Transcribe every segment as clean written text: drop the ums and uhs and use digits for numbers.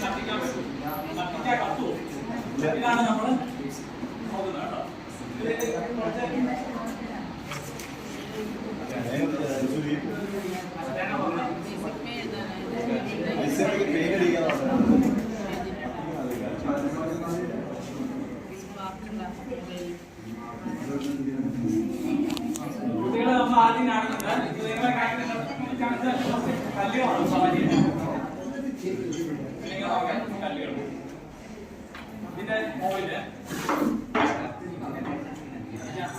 കത്തിക്കാൻ പറ്റും. കത്തിക്കാൻ കത്തുവോ? ഇതാണ് നമ്മൾ നോക്കുന്നത് കേട്ടോ. കുട്ടികളെ നമ്മൾ ആദ്യം കാണുന്നത് നിങ്ങളെ കല്ലുകളാണ് കല്ലുകൾ. ഇതിന്റെ മുകളില്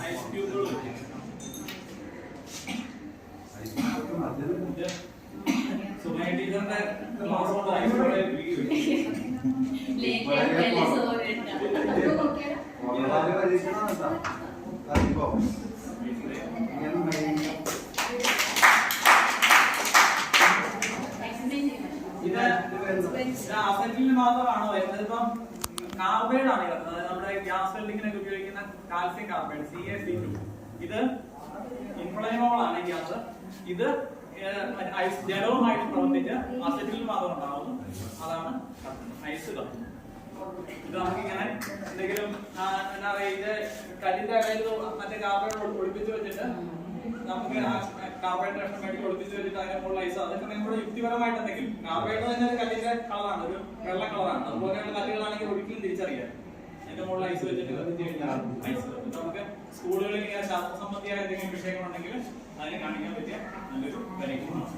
ഐസ് ക്യൂബുകൾ വെക്കും. സുമയ ടീച്ചറിന്റെ ക്ലാസ് കൊണ്ട് ഐസ് അസറ്റിൽ മാത്രമാണോ വരുന്നത്? ഇപ്പം കാർബൈഡ് ആണ് വരുന്നത്. നമ്മുടെ ഗ്യാസ് വെൽഡിങ്ങിനൊക്കെ ഉപയോഗിക്കുന്ന കാൽസ്യം കാർബൈഡ് CaC2. ഇത് ഇൻഫ്ലമബിൾ ആണ് ഗ്യാസ്. ഇത് ജലവുമായിട്ട് പ്രവർത്തിച്ച് അസറ്റിൽ മാത്രം ഉണ്ടാവുന്നു. അതാണ് ഐസ് കത്തുന്നത്. ഇത് നമുക്കിങ്ങനെ എന്തെങ്കിലും എന്താ പറയുക, ഇത് കല്ലിന്റെ ഇടയിൽ മറ്റേ കാർബൈഡ് ഒളിപ്പിച്ച് വെച്ചിട്ട് നമുക്ക് കാർബൈഡ് കഷ്ണം വേണ്ടി ഒളിപ്പിച്ച് വെച്ചിട്ട് അതിനെ മുകളിൽ ഐസ്, അതൊക്കെ നമ്മുടെ യുക്തിപരമായിട്ട് എന്തെങ്കിലും കാർബൈഡ് തന്നെ ഒരു കല്ലിന്റെ കളറാണ്, ഒരു വെള്ള കളറാണ്. അതുപോലെയുള്ള കല്ലുകളാണെങ്കിൽ ഒരിക്കലും തിരിച്ചറിയാം. അതിന്റെ മുകളിൽ ഐസ് വെച്ചിട്ട് കത്തിച്ച് കഴിഞ്ഞാൽ ഐസ്. നമുക്ക് സ്കൂളുകളിൽ ഇങ്ങനെ ശാസ്ത്ര സംബന്ധിയായ എന്തെങ്കിലും വിഷയങ്ങളുണ്ടെങ്കിൽ അതിനെ കാണിക്കാൻ പറ്റിയ നല്ലൊരു പരീക്ഷണമാണ്.